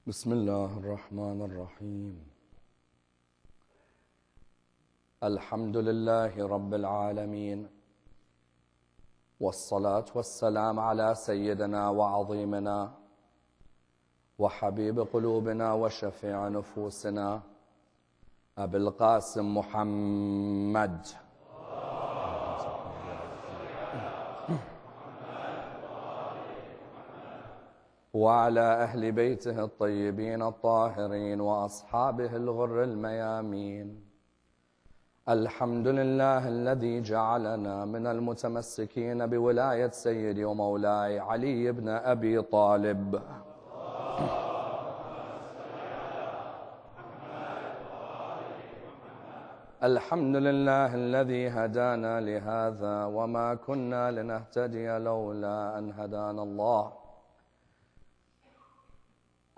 بسم الله الرحمن الرحيم. الحمد لله رب العالمين، والصلاة والسلام على سيدنا وعظيمنا وحبيب قلوبنا وشفيع نفوسنا أبي القاسم محمد وعلى أهل بيته الطيبين الطاهرين وأصحابه الغر الميامين. الحمد لله الذي جعلنا من المتمسكين بولاية سيدي ومولاي علي بن أبي طالب. الحمد لله الذي هدانا لهذا وما كنا لنهتدي لولا أن هدانا الله.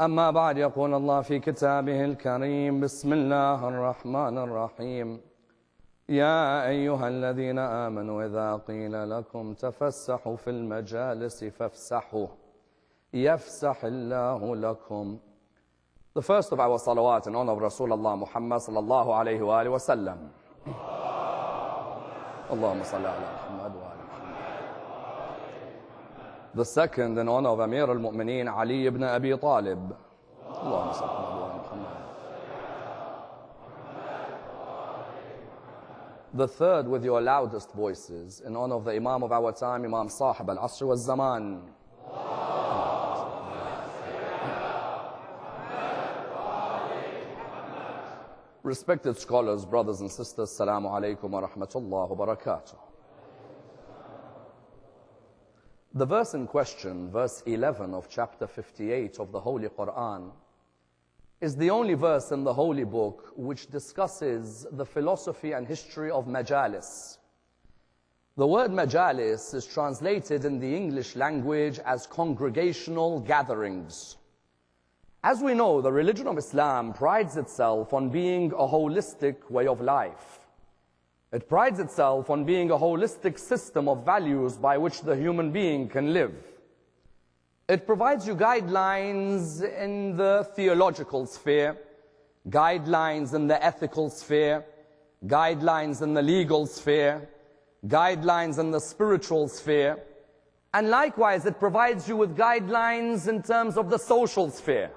أما بعد، يقول الله في كتابه الكريم: بسم الله الرحمن الرحيم. يا أيها الذين آمنوا إذا قيل لكم تفسحوا في المجالس فافسحوا يفسح الله لكم. The first of our salawat in honor of Rasulullah Muhammad sallallahu alayhi wa alihi wa sallam. Allahumma salli ala Muhammad wa ala Muhammad. The second in honor of Amir al-Mu'mineen Ali ibn Abi Talib. Allahumma salli ala Muhammad. The third, with your loudest voices, in honor of the Imam of our time, Imam Sahib al-Asr wal-Zaman. Respected scholars, brothers and sisters, Assalamu alaikum wa rahmatullah wa barakatuh. The verse in question, verse 11 of chapter 58 of the Holy Quran, is the only verse in the Holy Book which discusses the philosophy and history of Majalis. The word Majalis is translated in the English language as congregational gatherings. As we know, the religion of Islam prides itself on being a holistic way of life. It prides itself on being a holistic system of values by which the human being can live. It provides you guidelines in the theological sphere, guidelines in the ethical sphere, guidelines in the legal sphere, guidelines in the spiritual sphere, and likewise it provides you with guidelines in terms of the social sphere.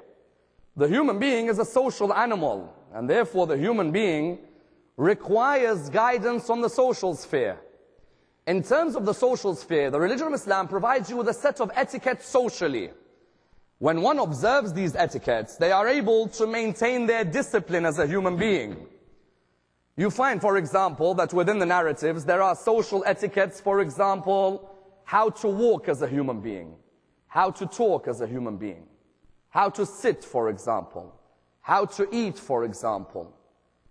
The human being is a social animal, and therefore the human being requires guidance on the social sphere. In terms of the social sphere, the religion of Islam provides you with a set of etiquettes socially. When one observes these etiquettes, they are able to maintain their discipline as a human being. You find, for example, that within the narratives there are social etiquettes, for example, how to walk as a human being, how to talk as a human being, how to sit, for example, how to eat, for example,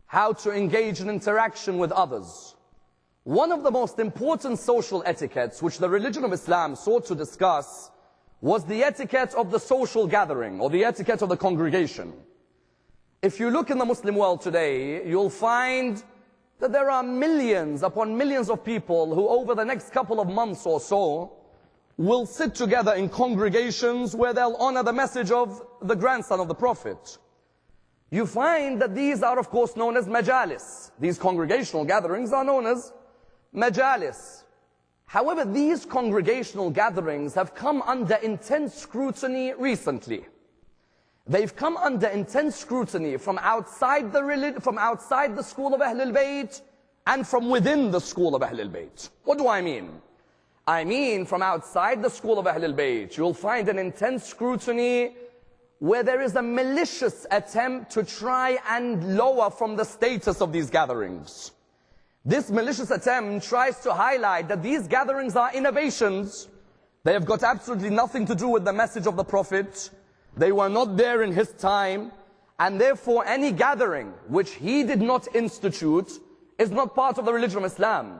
how to engage in interaction with others. One of the most important social etiquettes which the religion of Islam sought to discuss was the etiquette of the social gathering, or the etiquette of the congregation. If you look in the Muslim world today, you'll find that there are millions upon millions of people who over the next couple of months or so will sit together in congregations where they'll honor the message of the grandson of the Prophet. You find that these are, of course, known as majalis. These congregational gatherings are known as majalis. However, these congregational gatherings have come under intense scrutiny recently. They've come under intense scrutiny from outside the school of Ahlul Bayt and from within the school of Ahlul Bayt. What do I mean? I mean, from outside the school of Ahlul Bayt, you'll find an intense scrutiny where there is a malicious attempt to try and lower from the status of these gatherings. This malicious attempt tries to highlight that these gatherings are innovations. They have got absolutely nothing to do with the message of the Prophet. They were not there in his time, and therefore any gathering which he did not institute is not part of the religion of Islam.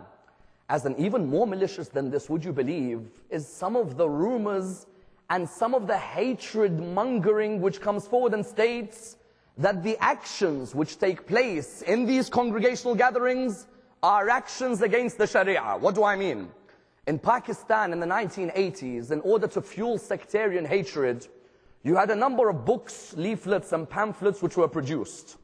As an even more malicious than this, would you believe, is some of the rumors and some of the hatred mongering which comes forward and states that the actions which take place in these congregational gatherings are actions against the Sharia. What do I mean? In Pakistan in the 1980s, in order to fuel sectarian hatred, You had a number of books, leaflets, and pamphlets which were produced.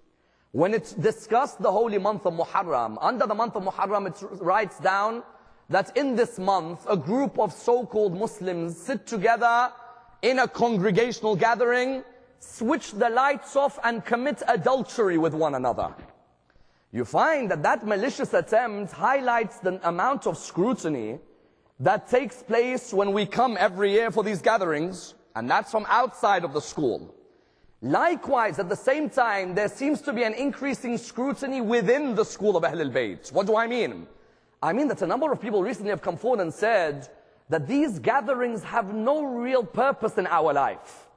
When it discussed the holy month of Muharram, under the month of Muharram, it writes down that in this month, a group of so-called Muslims sit together in a congregational gathering, switch the lights off, and commit adultery with one another. You find that that malicious attempt highlights the amount of scrutiny that takes place when we come every year for these gatherings, and that's from outside of the school. Likewise, at the same time, there seems to be an increasing scrutiny within the school of Ahlul Bayt. What do I mean? I mean that a number of people recently have come forward and said that these gatherings have no real purpose in our life.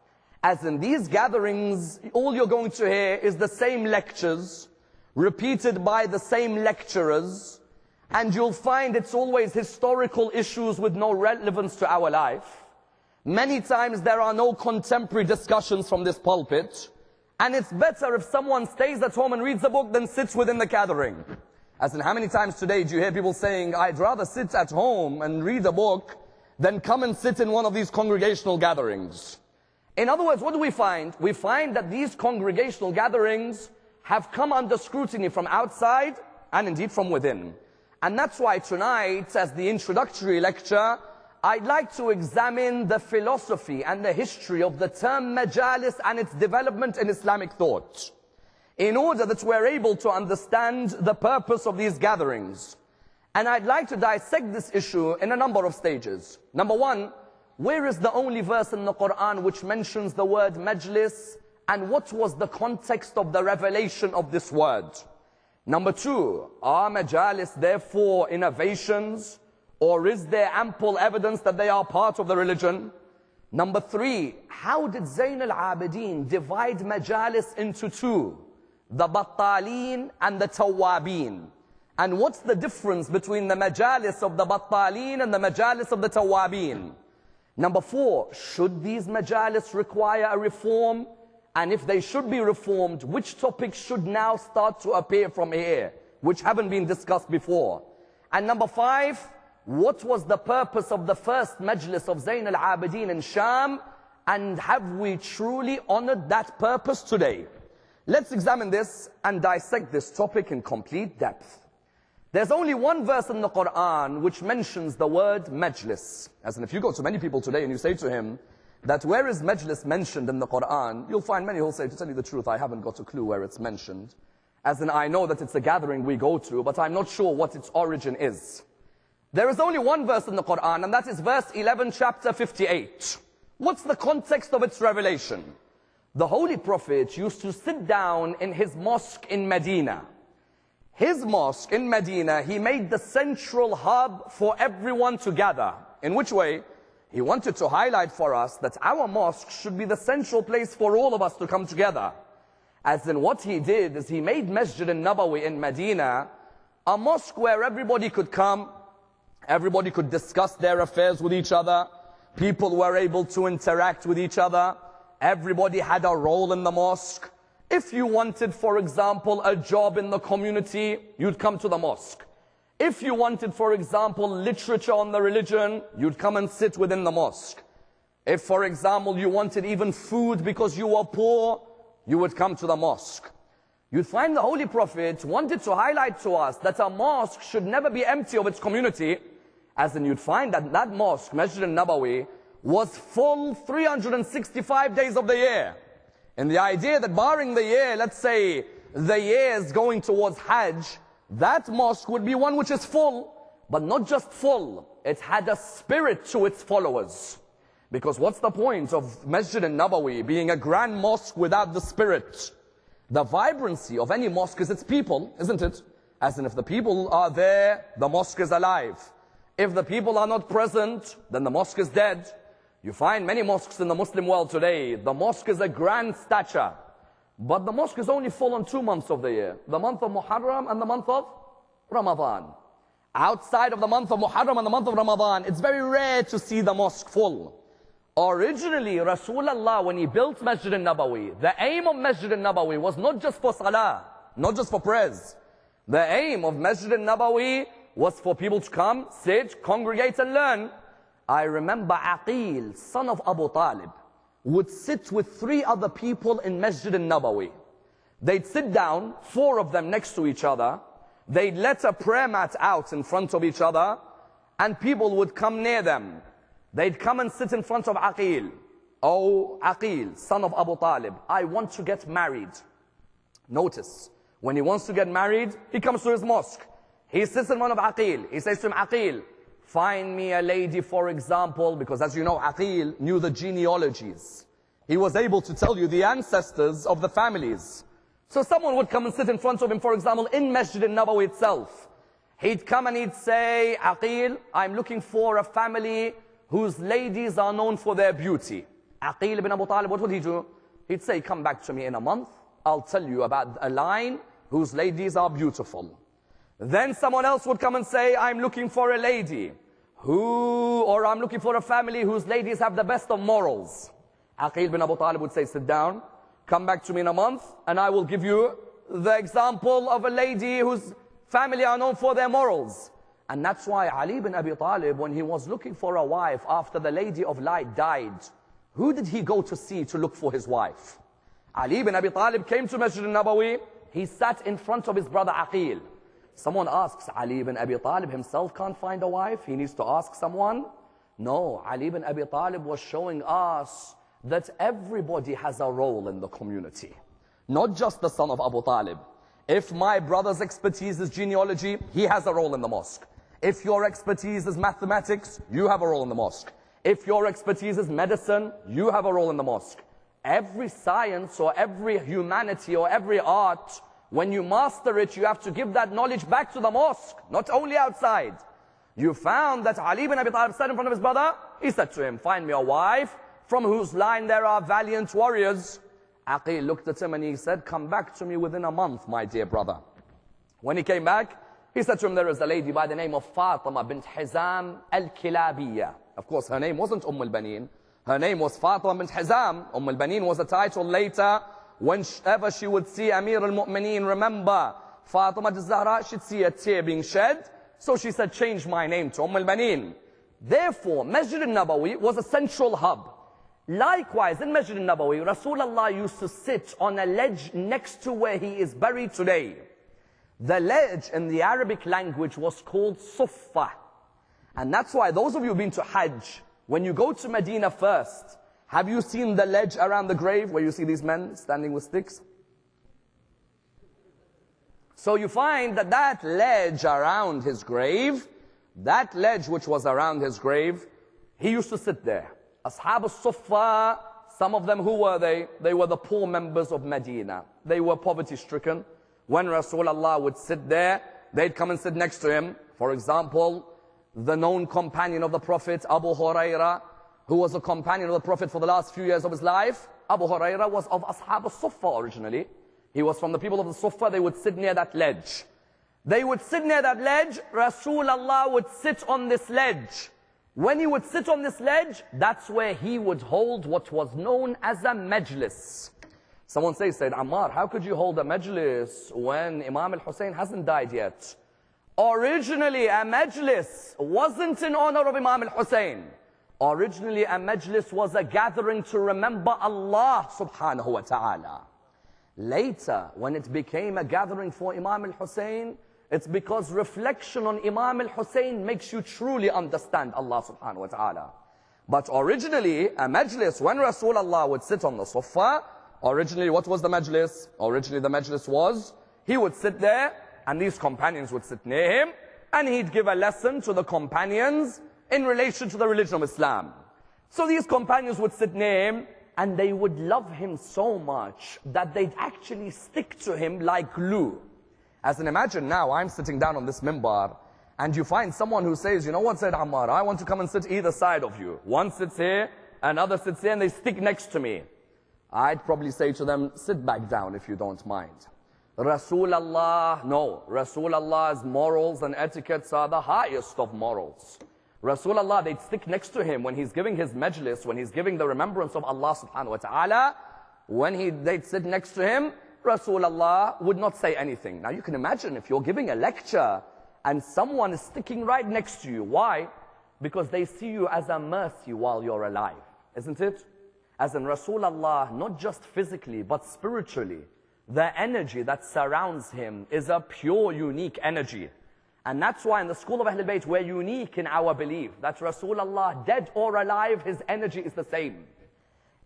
As in these gatherings, all you're going to hear is the same lectures, repeated by the same lecturers, and you'll find it's always historical issues with no relevance to our life. Many times there are no contemporary discussions from this pulpit, and it's better if someone stays at home and reads a book than sits within the gathering. As in, how many times today do you hear people saying, I'd rather sit at home and read a book than come and sit in one of these congregational gatherings? In other words, what do we find? We find that these congregational gatherings have come under scrutiny from outside and indeed from within. And that's why tonight, as the introductory lecture, I'd like to examine the philosophy and the history of the term Majalis and its development in Islamic thought, in order that we're able to understand the purpose of these gatherings. And I'd like to dissect this issue in a number of stages. Number one, where is the only verse in the Quran which mentions the word Majlis, and what was the context of the revelation of this word? Number two, are Majalis therefore innovations, or is there ample evidence that they are part of the religion? Number three, how did Zayn al-Abidin divide Majalis into two? The Battalin and the Tawabin. And what's the difference between the Majalis of the Battalin and the Majalis of the Tawabin? Number four, should these Majalis require a reform? And if they should be reformed, which topics should now start to appear from here, which haven't been discussed before? And number five, what was the purpose of the first Majlis of Zayn al-Abidin in Sham? And have we truly honored that purpose today? Let's examine this and dissect this topic in complete depth. There's only one verse in the Quran which mentions the word Majlis. As in, if you go to many people today and you say to him that where is Majlis mentioned in the Quran, you'll find many who'll say, to tell you the truth, I haven't got a clue where it's mentioned. As in, I know that it's a gathering we go to, but I'm not sure what its origin is. There is only one verse in the Quran, and that is verse 11, chapter 58. What's the context of its revelation? The Holy Prophet used to sit down in his mosque in Medina. His mosque in Medina, he made the central hub for everyone to gather. In which way? He wanted to highlight for us that our mosque should be the central place for all of us to come together. As in, what he did is he made Masjid al-Nabawi in Medina a mosque where everybody could come, everybody could discuss their affairs with each other, people were able to interact with each other, everybody had a role in the mosque. If you wanted, for example, a job in the community, you'd come to the mosque. If you wanted, for example, literature on the religion, you'd come and sit within the mosque. If, for example, you wanted even food because you were poor, you would come to the mosque. You'd find the Holy Prophet wanted to highlight to us that a mosque should never be empty of its community, as in you'd find that that mosque, Masjid al-Nabawi, was full 365 days of the year. And the idea that barring the year, let's say the years going towards Hajj, that mosque would be one which is full, but not just full, it had a spirit to its followers. Because what's the point of Masjid al-Nabawi being a grand mosque without the spirit? The vibrancy of any mosque is its people, isn't it? As in, if the people are there, the mosque is alive. If the people are not present, then the mosque is dead. You find many mosques in the Muslim world today, the mosque is a grand stature, but the mosque is only full on 2 months of the year, the month of Muharram and the month of Ramadan. Outside of the month of Muharram and the month of Ramadan, it's very rare to see the mosque full. Originally, Rasulullah, when he built Masjid al-Nabawi, the aim of Masjid al-Nabawi was not just for salah, not just for prayers. The aim of Masjid al-Nabawi was for people to come, sit, congregate and learn. I remember Aqil, son of Abu Talib, would sit with 3 other people in Masjid al-Nabawi. They'd sit down, 4 of them next to each other. They'd let a prayer mat out in front of each other, and people would come near them. They'd come and sit in front of Aqil. Oh, Aqil, son of Abu Talib, I want to get married. Notice, when he wants to get married, he comes to his mosque. He sits in front of Aqil. He says to him, Aqil, find me a lady, for example, because as you know, Aqil knew the genealogies. He was able to tell you the ancestors of the families. So someone would come and sit in front of him, for example, in Masjid al-Nabawi itself. He'd come and he'd say, Aqil, I'm looking for a family whose ladies are known for their beauty. Aqil ibn Abu Talib, what would he do? He'd say, come back to me in a month. I'll tell you about a line whose ladies are beautiful. Then someone else would come and say, I'm looking for a lady or I'm looking for a family whose ladies have the best of morals. Aqil ibn Abu Talib would say, sit down, come back to me in a month, and I will give you the example of a lady whose family are known for their morals. And that's why Ali ibn Abi Talib, when he was looking for a wife after the Lady of Light died, who did he go to see to look for his wife? Ali ibn Abi Talib came to Masjid al-Nabawi. He sat in front of his brother Aqil. Someone asks, Ali ibn Abi Talib himself can't find a wife? He needs to ask someone? No, Ali ibn Abi Talib was showing us that everybody has a role in the community. Not just the son of Abu Talib. If my brother's expertise is genealogy, he has a role in the mosque. If your expertise is mathematics, you have a role in the mosque. If your expertise is medicine, you have a role in the mosque. Every science or every humanity or every art, when you master it, you have to give that knowledge back to the mosque, not only outside. You found that Ali ibn Abi Talib sat in front of his brother. He said to him, find me a wife from whose line there are valiant warriors. Aqil looked at him and he said, come back to me within a month, my dear brother. When he came back, he said to him, there is a lady by the name of Fatima bint Hizam al-Kilabiyya. Of course, her name wasn't al-Banin. Her name was Fatima bint Hizam. al-Banin was a title later. Whenever she would see Amir al-Mu'mineen, remember, Fatima al-Zahra, she'd see a tear being shed. So she said, change my name to al-Banin. Therefore, Masjid al-Nabawi was a central hub. Likewise, in Masjid al-Nabawi, Rasulullah used to sit on a ledge next to where he is buried today. The ledge in the Arabic language was called Suffa. And that's why those of you who've been to Hajj, when you go to Medina first, have you seen the ledge around the grave where you see these men standing with sticks? So you find that that ledge around his grave, that ledge which was around his grave, he used to sit there. Ashab al-Suffa, some of them, who were they? They were the poor members of Medina. They were poverty-stricken. When Rasulullah would sit there, they'd come and sit next to him. For example, the known companion of the Prophet, Abu Huraira, who was a companion of the Prophet for the last few years of his life. Abu Huraira was of Ashab al-Suffa originally. He was from the people of the Suffa. They would sit near that ledge. They would sit near that ledge. Rasulullah would sit on this ledge. When he would sit on this ledge, that's where he would hold what was known as a Majalis. Someone said, Ammar, how could you hold a Majalis when Imam al-Hussein hasn't died yet? Originally, a Majalis wasn't in honor of Imam al-Hussein. Originally, a Majlis was a gathering to remember Allah subhanahu wa ta'ala. Later, when it became a gathering for Imam al-Hussein, it's because reflection on Imam al-Hussein makes you truly understand Allah subhanahu wa ta'ala. But originally, a Majlis, when Rasulullah would sit on the Suffa, originally, what was the Majlis? Originally, the Majlis was, he would sit there, and these companions would sit near him, and he'd give a lesson to the companions in relation to the religion of Islam. So these companions would sit near him, and they would love him so much that they'd actually stick to him like glue. As in, imagine now, I'm sitting down on this mimbar, and you find someone who says, you know what, said Ammar, I want to come and sit either side of you. One sits here, another sits here, and they stick next to me. I'd probably say to them, sit back down if you don't mind. Rasulullah, no, Rasulullah's morals and etiquettes are the highest of morals. Rasulullah, they'd stick next to him when he's giving his majlis, when he's giving the remembrance of Allah subhanahu wa ta'ala. When they'd sit next to him, Rasulullah would not say anything. Now you can imagine if you're giving a lecture and someone is sticking right next to you. Why? Because they see you as a mercy while you're alive, isn't it? As in Rasulullah, not just physically, but spiritually, the energy that surrounds him is a pure, unique energy. And that's why in the school of Ahlul Bayt, we're unique in our belief that Rasulullah, dead or alive, his energy is the same.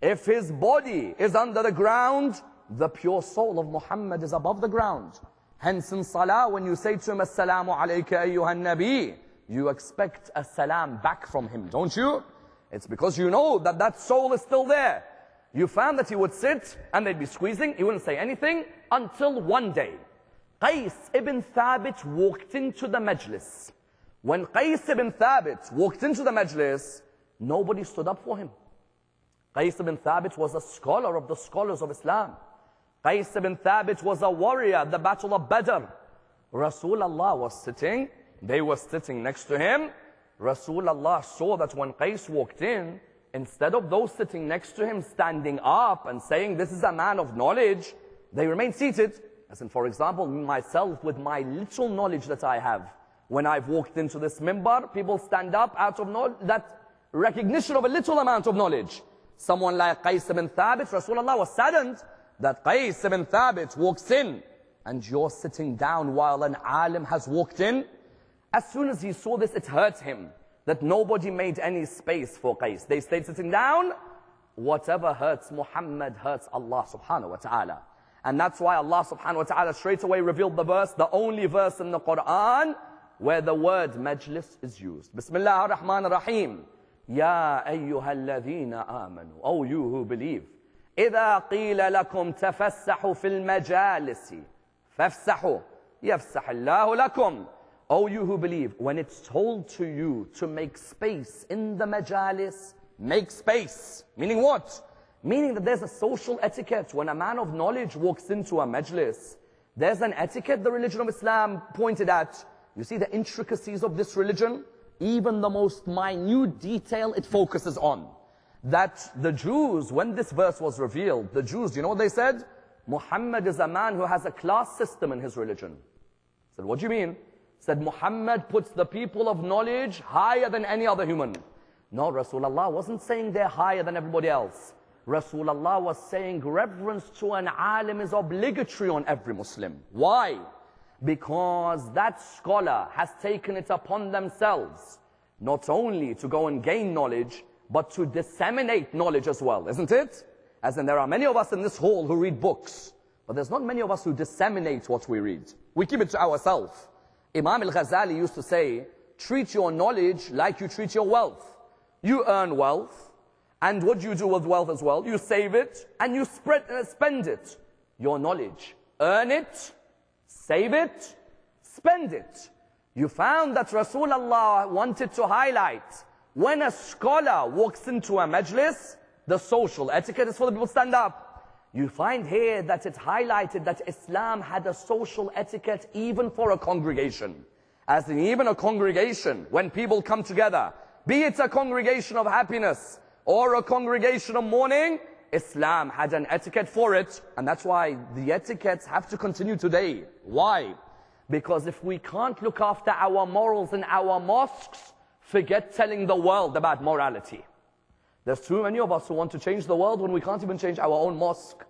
If his body is under the ground, the pure soul of Muhammad is above the ground. Hence in salah, when you say to him, Assalamu alayka ayyuhan nabi, you expect a salam back from him, don't you? It's because you know that that soul is still there. You found that he would sit and they'd be squeezing, he wouldn't say anything, until one day, Qais ibn Thabit walked into the Majlis. When Qais ibn Thabit walked into the Majlis, nobody stood up for him. Qais ibn Thabit was a scholar of the scholars of Islam. Qais ibn Thabit was a warrior at the Battle of Badr. Rasulullah was sitting, they were sitting next to him. Rasulullah saw that when Qais walked in, instead of those sitting next to him standing up and saying, this is a man of knowledge, they remained seated. As in, for example, myself, with my little knowledge that I have, when I've walked into this mimbar, people stand up out of that recognition of a little amount of knowledge. Someone like Qais ibn Thabit, Rasulullah was saddened that Qais ibn Thabit walks in and you're sitting down while an alim has walked in. As soon as he saw this, it hurt him that nobody made any space for Qais. They stayed sitting down. Whatever hurts Muhammad hurts Allah subhanahu wa ta'ala. And that's why Allah subhanahu wa ta'ala straight away revealed the verse, the only verse in the Quran where the word majlis is used. Bismillah ar-Rahman ar-Rahim. Ya ayyuhalladhina amanu. Oh, you who believe. إِذَا قِيلَ لَكُمْ تَفَسَّحُوا فِي الْمَجَالِسِ فَافْسَحُوا يَفْسَحِ اللَّهُ لَكُمْ. Oh, you who believe, when it's told to you to make space in the majalis, make space. Meaning what? Meaning that there's a social etiquette. When a man of knowledge walks into a majlis, there's an etiquette the religion of Islam pointed at. You see the intricacies of this religion? Even the most minute detail it focuses on. That the Jews, when this verse was revealed, the Jews, you know what they said? Muhammad is a man who has a class system in his religion. I said, what do you mean? Said Muhammad puts the people of knowledge higher than any other human. No, Rasulullah wasn't saying they're higher than everybody else. Rasulullah was saying reverence to an alim is obligatory on every Muslim. Why? Because that scholar has taken it upon themselves not only to go and gain knowledge, but to disseminate knowledge as well, isn't it? As in, there are many of us in this hall who read books, but there's not many of us who disseminate what we read. We keep it to ourselves. Imam al-Ghazali used to say, treat your knowledge like you treat your wealth. You earn wealth, and what do you do with wealth as well? You save it, and you spend it. Your knowledge. Earn it, save it, spend it. You found that Rasulullah wanted to highlight, when a scholar walks into a majlis, the social etiquette is for the people to stand up. You find here that it highlighted that Islam had a social etiquette even for a congregation. As in even a congregation, when people come together, be it a congregation of happiness or a congregation of mourning, Islam had an etiquette for it. And that's why the etiquettes have to continue today. Why? Because if we can't look after our morals in our mosques, forget telling the world about morality. There's too many of us who want to change the world when we can't even change our own mosque.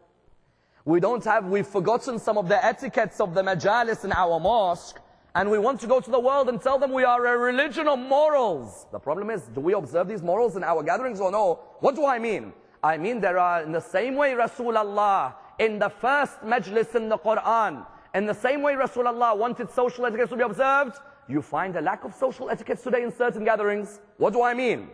We've forgotten some of the etiquettes of the majalis in our mosque, and we want to go to the world and tell them we are a religion of morals. The problem is, do we observe these morals in our gatherings or no? What do I mean? I mean there are, in the same way Rasulullah, in the first majlis in the Quran, in the same way Rasulullah wanted social etiquettes to be observed, you find a lack of social etiquettes today in certain gatherings. What do I mean?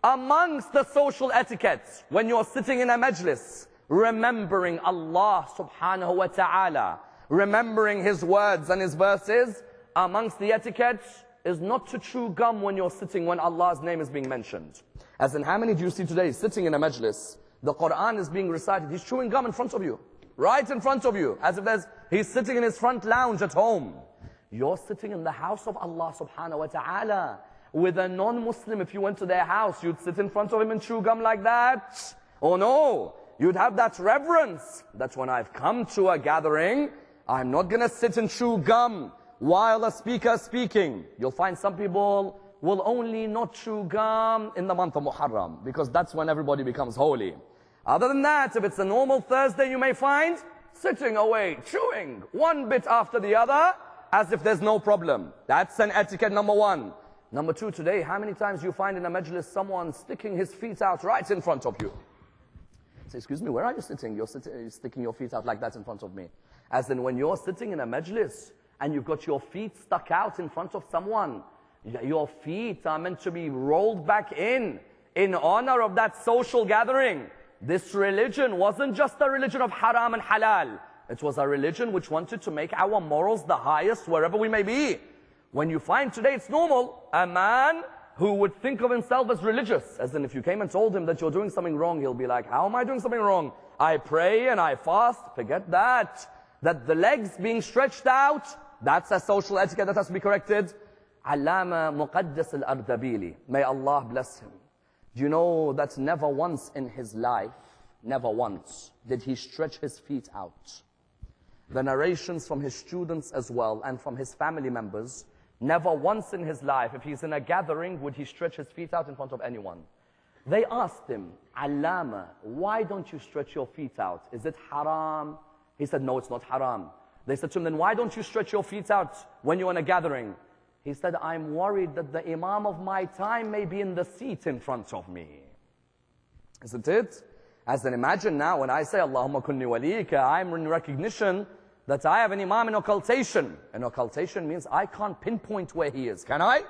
Amongst the social etiquettes, when you're sitting in a majlis, remembering Allah subhanahu wa ta'ala, remembering His words and His verses, amongst the etiquettes is not to chew gum when you're sitting when Allah's name is being mentioned. As in, how many do you see today sitting in a majlis, the Quran is being recited, he's chewing gum in front of you, right in front of you, as if he's sitting in his front lounge at home. You're sitting in the house of Allah subhanahu wa ta'ala. With a non-Muslim, if you went to their house, you'd sit in front of him and chew gum like that? Oh no, you'd have that reverence. That's when I've come to a gathering, I'm not going to sit and chew gum while a speaker is speaking. You'll find some people will only not chew gum in the month of Muharram, because that's when everybody becomes holy. Other than that, if it's a normal Thursday, you may find sitting away, chewing one bit after the other, as if there's no problem. That's an etiquette number one. Number two, today, how many times you find in a majlis someone sticking his feet out right in front of you? Say, excuse me, where are you sitting? You're sticking your feet out like that in front of me. As in, when you're sitting in a majlis and you've got your feet stuck out in front of someone, your feet are meant to be rolled back in honor of that social gathering. This religion wasn't just a religion of haram and halal. It was a religion which wanted to make our morals the highest wherever we may be. When you find today it's normal, a man who would think of himself as religious, as in if you came and told him that you're doing something wrong, he'll be like, how am I doing something wrong? I pray and I fast. Forget that. That the legs being stretched out, that's a social etiquette that has to be corrected. Allama Muqaddas al-Ardabili, may Allah bless him. Do you know that never once in his life, never once, did he stretch his feet out? The narrations from his students as well and from his family members, never once in his life, if he's in a gathering, would he stretch his feet out in front of anyone. They asked him, Allama, why don't you stretch your feet out? Is it haram? He said, no, it's not haram. They said to him, then why don't you stretch your feet out when you're in a gathering? He said, I'm worried that the imam of my time may be in the seat in front of me. Isn't it? As in, imagine now when I say, Allahumma kunni walika, I'm in recognition that I have an imam in occultation. And occultation means I can't pinpoint where he is, can I?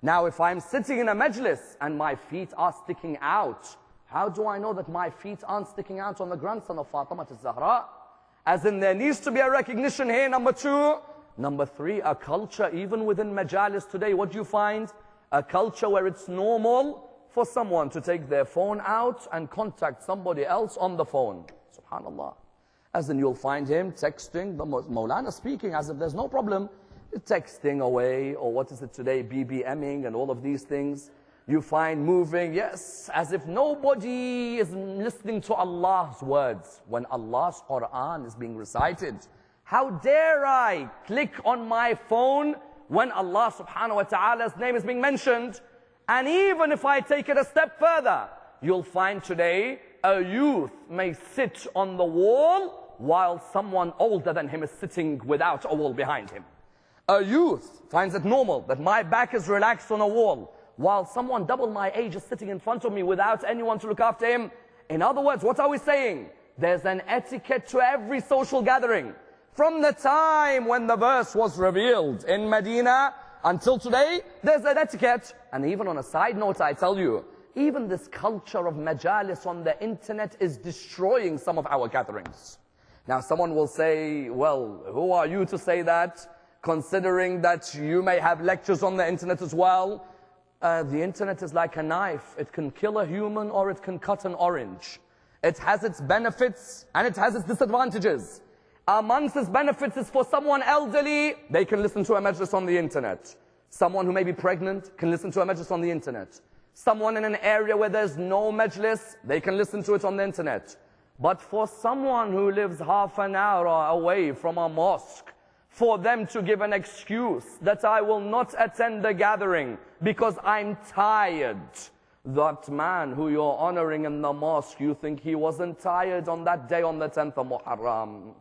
Now if I'm sitting in a majlis and my feet are sticking out, how do I know that my feet aren't sticking out on the grandson of Fatima al-Zahra? As in, there needs to be a recognition here, number two. Number three, a culture, even within Majalis today, what do you find? A culture where it's normal for someone to take their phone out and contact somebody else on the phone. Subhanallah. As in, you'll find him texting, the Maulana speaking as if there's no problem. Texting away, or what is it today, BBMing and all of these things. You find moving, yes, as if nobody is listening to Allah's words when Allah's Quran is being recited. How dare I click on my phone when Allah subhanahu wa ta'ala's name is being mentioned? And even if I take it a step further, you'll find today a youth may sit on the wall while someone older than him is sitting without a wall behind him. A youth finds it normal that my back is relaxed on a wall while someone double my age is sitting in front of me without anyone to look after him. In other words, what are we saying? There's an etiquette to every social gathering. From the time when the verse was revealed in Medina until today, there's an etiquette. And even on a side note, I tell you, even this culture of majalis on the internet is destroying some of our gatherings. Now someone will say, well, who are you to say that? Considering that you may have lectures on the internet as well. The internet is like a knife. It can kill a human or it can cut an orange. It has its benefits and it has its disadvantages. Amongst its benefits is for someone elderly, they can listen to a majlis on the internet. Someone who may be pregnant can listen to a majlis on the internet. Someone in an area where there's no majlis, they can listen to it on the internet. But for someone who lives half an hour away from a mosque, for them to give an excuse that I will not attend the gathering because I'm tired. That man who you're honoring in the mosque, you think he wasn't tired on that day on the 10th of Muharram.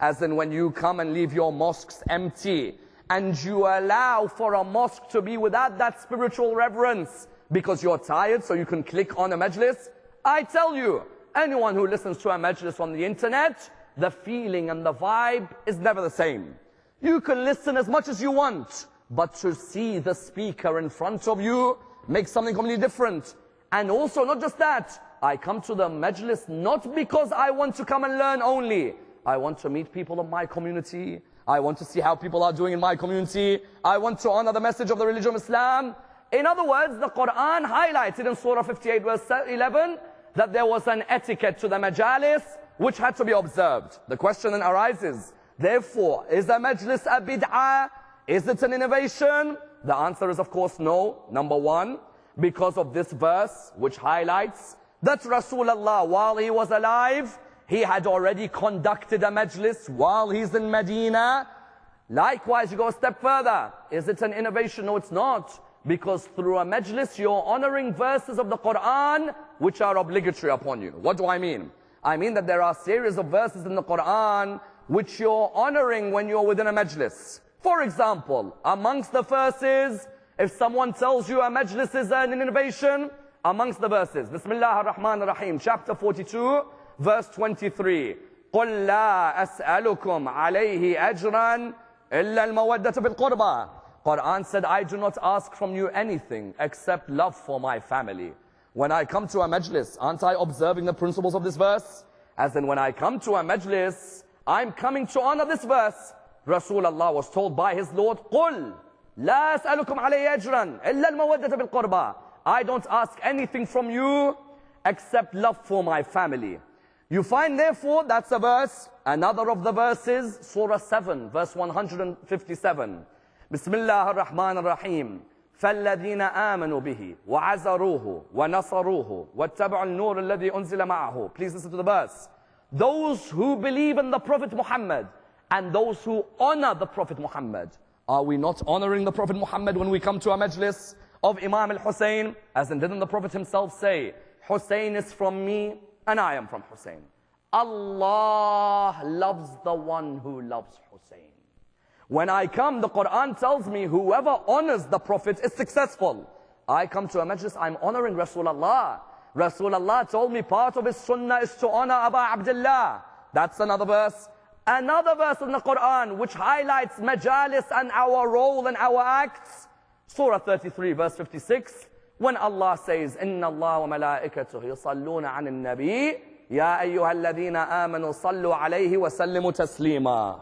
As in when you come and leave your mosques empty and you allow for a mosque to be without that spiritual reverence because you're tired so you can click on a majlis. I tell you, anyone who listens to a majlis on the internet, the feeling and the vibe is never the same. You can listen as much as you want, but to see the speaker in front of you makes something completely different. And also not just that, I come to the majlis not because I want to come and learn only. I want to meet people of my community. I want to see how people are doing in my community. I want to honor the message of the religion of Islam. In other words, the Quran highlighted in Surah 58 verse 11 that there was an etiquette to the majalis which had to be observed. The question then arises, therefore, is the majlis a bid'ah? Is it an innovation? The answer is of course no. Number one, because of this verse which highlights that Rasulullah, while he was alive, he had already conducted a majlis while he's in Medina. Likewise, you go a step further. Is it an innovation? No, it's not. Because through a majlis, you're honoring verses of the Quran which are obligatory upon you. What do I mean? I mean that there are series of verses in the Quran which you're honoring when you're within a majlis. For example, amongst the verses, if someone tells you a majlis is an innovation, amongst the verses, Bismillah ar-Rahman ar-Rahim, chapter 42, verse 23. قُلْ لَا أَسْأَلُكُمْ عَلَيْهِ أَجْرًا إِلَّا الْمَوَدَّةَ بِالْقُرْبَى. Quran said, I do not ask from you anything except love for my family. When I come to a majlis, aren't I observing the principles of this verse? As in, when I come to a majlis, I'm coming to honor this verse. Rasulullah was told by his Lord, قُلْ لَا أَسْأَلُكُمْ عَلَيْهِ أَجْرًا إِلَّا الْمَوَدَّةَ بِالْقُرْبَى. I don't ask anything from you except love for my family. You find therefore, that's a verse, another of the verses, Surah 7, verse 157. Bismillah ar-Rahman ar-Rahim. فَالَّذِينَ آمَنُوا بِهِ وَعَزَرُوهُ وَنَصَرُوهُ وَاتَّبَعُوا النُّورَ الَّذِي أُنزِلَ مَعَهُ. Please listen to the verse. Those who believe in the Prophet Muhammad and those who honor the Prophet Muhammad. Are we not honoring the Prophet Muhammad when we come to a majlis of Imam al-Hussein? As in, didn't the Prophet himself say, Hussein is from me and I am from Hussein. Allah loves the one who loves Hussein. When I come, the Quran tells me whoever honors the Prophet is successful. I come to a majlis, I'm honoring Rasulullah. Rasulullah told me part of his sunnah is to honor Abu Abdullah. That's another verse. Another verse in the Quran which highlights Majalis and our role and our acts. Surah 33 verse 56. When Allah says, إِنَّ اللَّهَ وَمَلَائِكَتُهُ يُصَلُّونَ عَنِ النَّبِيِّ يَا أَيُّهَا الَّذِينَ آمَنُوا صَلُّوا عَلَيْهِ وَسَلِّمُوا تَسْلِيمًا.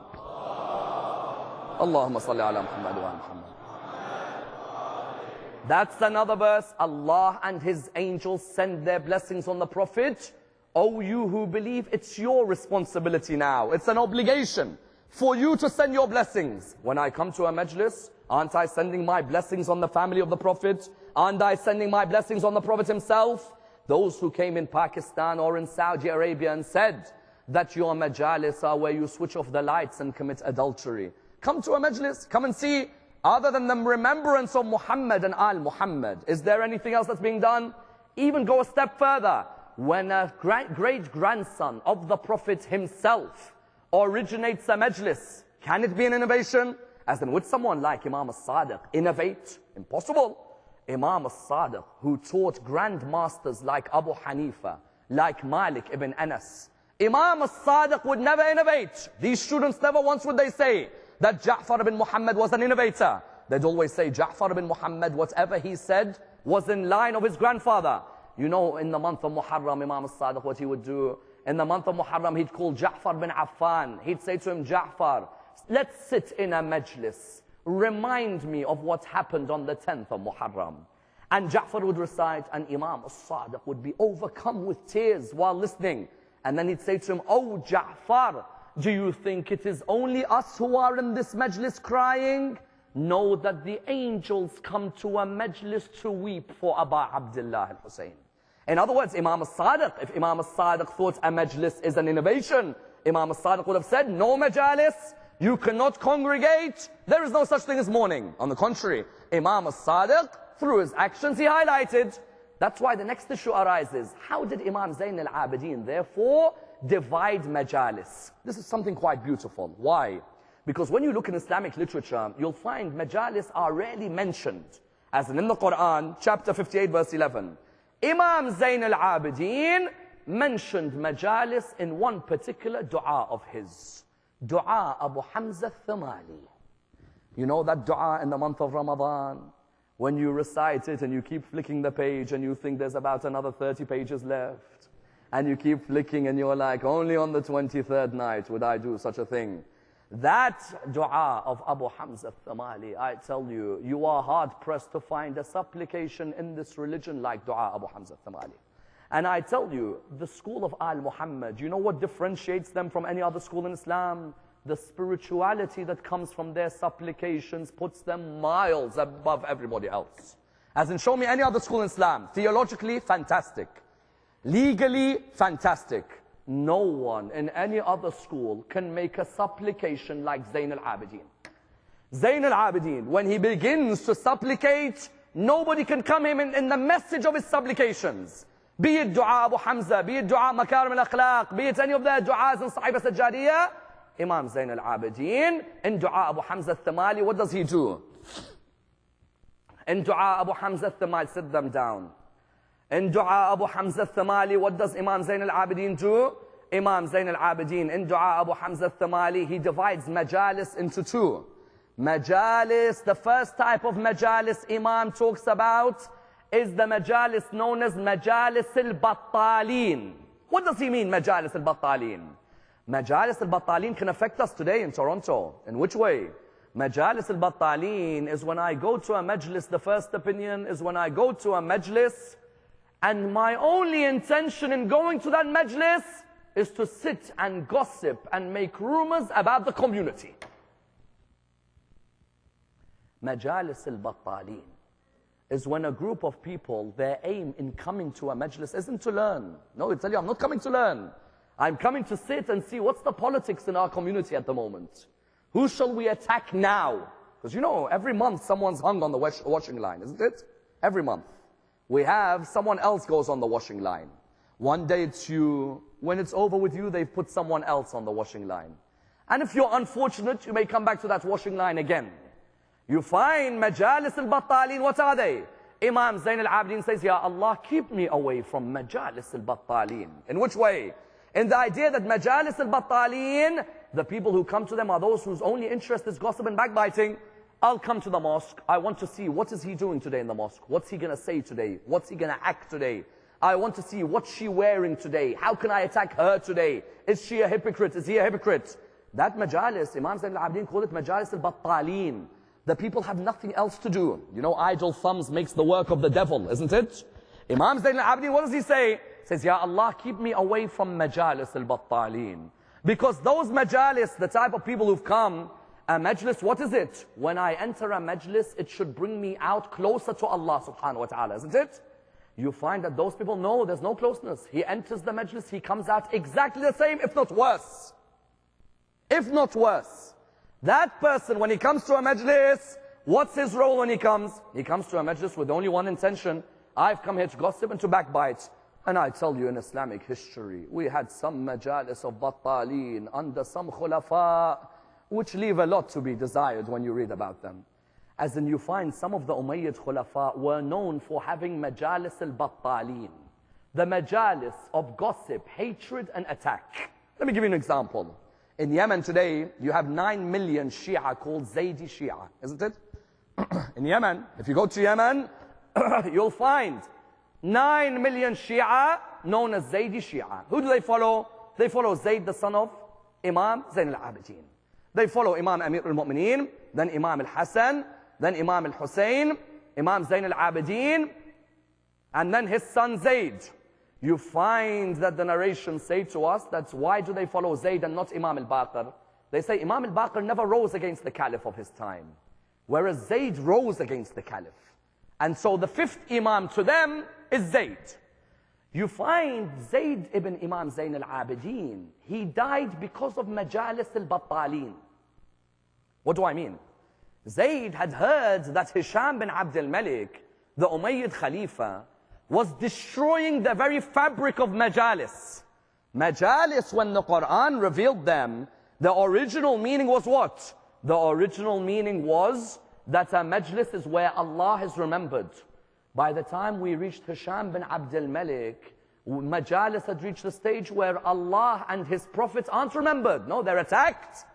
Allahumma salli ala Muhammad wa Muhammad. That's another verse. Allah and His angels send their blessings on the Prophet. Oh, you who believe, it's your responsibility now. It's an obligation for you to send your blessings. When I come to a majlis, aren't I sending my blessings on the family of the Prophet? Aren't I sending my blessings on the Prophet himself? Those who came in Pakistan or in Saudi Arabia and said that your majalis are where you switch off the lights and commit adultery. Come to a majlis, come and see, other than the remembrance of Muhammad and Al-Muhammad, is there anything else that's being done? Even go a step further. When a great-grandson of the Prophet himself originates a majlis, can it be an innovation? As in, would someone like Imam al-Sadiq innovate? Impossible. Imam al-Sadiq, who taught grandmasters like Abu Hanifa, like Malik ibn Anas. Imam al-Sadiq would never innovate. These students never once would they say that Ja'far ibn Muhammad was an innovator. They'd always say Ja'far ibn Muhammad, whatever he said, was in line of his grandfather. You know, in the month of Muharram, Imam al-Sadiq, what he would do? In the month of Muharram, he'd call Ja'far bin Affan. He'd say to him, Ja'far, let's sit in a majlis. Remind me of what happened on the 10th of Muharram. And Ja'far would recite, and Imam al-Sadiq would be overcome with tears while listening. And then he'd say to him, oh Ja'far, do you think it is only us who are in this majlis crying? Know that the angels come to a majlis to weep for Abu Abdullah al-Hussein. In other words, Imam al-Sadiq, if Imam al-Sadiq thought a majlis is an innovation, Imam al-Sadiq would have said, no majalis, you cannot congregate, there is no such thing as mourning. On the contrary, Imam al-Sadiq, through his actions, he highlighted. That's why the next issue arises. How did Imam Zayn al-Abidin, therefore, divide majalis? This is something quite beautiful. Why? Because when you look in Islamic literature, you'll find majalis are rarely mentioned. As in the Quran, chapter 58, verse 11. Imam Zayn al-Abidin mentioned majalis in one particular dua of his. Dua Abu Hamza Thamali. You know that dua in the month of Ramadan? When you recite it and you keep flicking the page and you think there's about another 30 pages left. And you keep flicking and you're like, only on the 23rd night would I do such a thing. That dua of Abu Hamza Thamali, I tell you, you are hard-pressed to find a supplication in this religion like dua Abu Hamza Thamali. And I tell you, the school of Al-Muhammad, you know what differentiates them from any other school in Islam? The spirituality that comes from their supplications puts them miles above everybody else. As in, show me any other school in Islam. Theologically, fantastic. Legally, fantastic. No one in any other school can make a supplication like Zayn al-Abidin. Zayn al-Abidin, when he begins to supplicate, nobody can come him in the message of his supplications. Be it Dua Abu Hamza, be it Dua Makarim al-Akhlaq, be it any of the du'as in Sahiba Sajjadiyah, Imam Zain al-Abidin, in Dua Abu Hamza al-Thamali, what does he do? In Dua Abu Hamza al-Thamali, sit them down. In Dua Abu Hamza al-Thamali, what does Imam Zain al-Abidin do? Imam Zain al-Abidin, in Dua Abu Hamza al-Thamali, he divides Majalis into two. Majalis, the first type of Majalis Imam talks about is the Majalis known as Majalis al-Battalin. What does he mean, Majalis al-Battalin? Majalis al-Battalin can affect us today in Toronto. In which way? Majalis al-Battalin is when I go to a Majlis, the first opinion is when I go to a Majlis and my only intention in going to that Majlis is to sit and gossip and make rumors about the community. Majalis al-Battalin is when a group of people, their aim in coming to a Majlis isn't to learn. No, they tell you, I'm not coming to learn. I'm coming to sit and see what's the politics in our community at the moment. Who shall we attack now? Because you know, every month someone's hung on the washing line, isn't it? Every month. We have someone else goes on the washing line. One day it's you. When it's over with you, they've put someone else on the washing line. And if you're unfortunate, you may come back to that washing line again. You find Majalis al-Battalin, what are they? Imam Zain al-Abidin says, Ya Allah, keep me away from Majalis al-Battalin. In which way? In the idea that Majalis al-Battalin, the people who come to them are those whose only interest is gossip and backbiting. I'll come to the mosque. I want to see what is he doing today in the mosque. What's he going to say today? What's he going to act today? I want to see what's she wearing today. How can I attack her today? Is she a hypocrite? Is he a hypocrite? That Majalis, Imam Zain al-Abidin called it Majalis al-Battalin. The people have nothing else to do. You know, idle thumbs makes the work of the devil, isn't it? Imam Zain al-Abidin, what does he say? He says, Ya Allah, keep me away from Majalis al-Battalin. Because those Majalis, the type of people who've come, a Majlis, what is it? When I enter a Majlis, it should bring me out closer to Allah subhanahu wa ta'ala, isn't it? You find that those people, no, there's no closeness. He enters the Majlis, he comes out exactly the same, if not worse. If not worse. That person, when he comes to a Majlis, what's his role when he comes? He comes to a Majlis with only one intention. I've come here to gossip and to backbite. And I tell you, in Islamic history, we had some Majalis of Battalin under some Khulafa, which leave a lot to be desired when you read about them. As in, you find some of the Umayyad Khulafa were known for having Majalis al-Battalin. The Majalis of gossip, hatred and attack. Let me give you an example. In Yemen today, you have 9 million Shia called Zaydi Shia, isn't it? In Yemen, if you go to Yemen, you'll find 9 million Shia known as Zaydi Shia. Who do they follow? They follow Zayd, the son of Imam Zain al-Abidin. They follow Imam Amir al-Mu'mineen, then Imam al-Hassan, then Imam al-Hussein, Imam Zain al-Abidin, and then his son Zayd. You find that the narrations say to us, that's why do they follow Zayd and not Imam al-Baqir? They say Imam al-Baqir never rose against the Caliph of his time, whereas Zayd rose against the Caliph. And so the fifth Imam to them is Zayd. You find Zayd ibn Imam Zain al-Abidin, he died because of Majalis al-Battalin. What do I mean? Zayd had heard that Hisham bin Abd al-Malik, the Umayyad Khalifa, was destroying the very fabric of Majalis. Majalis, when the Quran revealed them, the original meaning was what? The original meaning was that a Majlis is where Allah is remembered. By the time we reached Hisham bin Abd al-Malik, Majalis had reached the stage where Allah and His Prophet aren't remembered. No, they're attacked.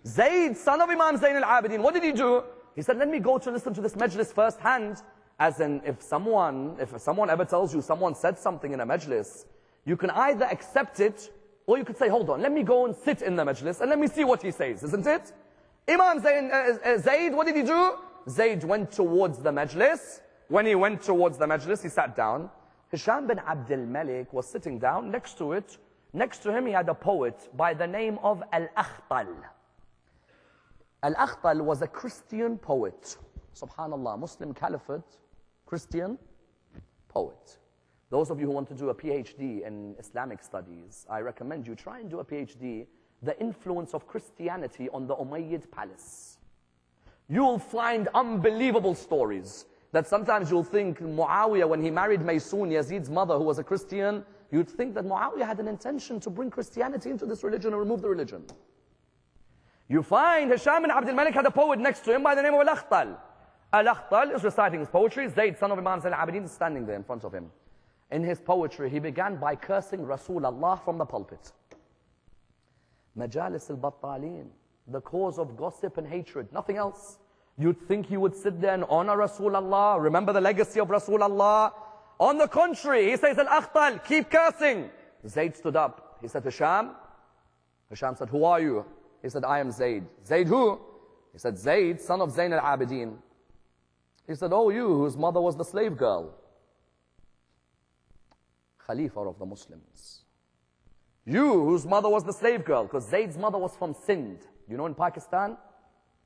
Zayd, son of Imam Zain al-Abidin, what did he do? He said, let me go to listen to this Majlis firsthand. As in, if someone ever tells you someone said something in a Majlis, you can either accept it, or you could say, hold on, let me go and sit in the Majlis, and let me see what he says, isn't it? Imam Zayd, what did he do? Zayd went towards the Majlis. When he went towards the Majlis, he sat down. Hisham bin Abd al-Malik was sitting down next to it. Next to him, he had a poet by the name of Al-Akhtal. Al-Akhtal was a Christian poet. Subhanallah, Muslim Caliphate, Christian poet. Those of you who want to do a PhD in Islamic studies, I recommend you try and do a PhD, the influence of Christianity on the Umayyad palace. You'll find unbelievable stories. That sometimes you'll think Muawiyah, when he married Maysoon, Yazid's mother, who was a Christian, you'd think that Muawiyah had an intention to bring Christianity into this religion and remove the religion. You find Hisham bin Abd al-Malik had a poet next to him by the name of Al-Akhtal. Al-Akhtal is reciting his poetry. Zayd, son of Imam Zayn al-Abidin, is standing there in front of him. In his poetry, he began by cursing Rasulullah from the pulpit. Majalis al-Battaleen, the cause of gossip and hatred, nothing else. You'd think he would sit there and honor Rasulullah, remember the legacy of Rasulullah. On the contrary, he says, Al-Akhtal, keep cursing. Zayd stood up. He said, Hisham. Hisham said, who are you? He said, I am Zayd. Zayd who? He said, Zayd, son of Zayn al-Abidin. He said, oh, you, whose mother was the slave girl. Khalifa of the Muslims. You, whose mother was the slave girl, because Zayd's mother was from Sindh. You know, in Pakistan,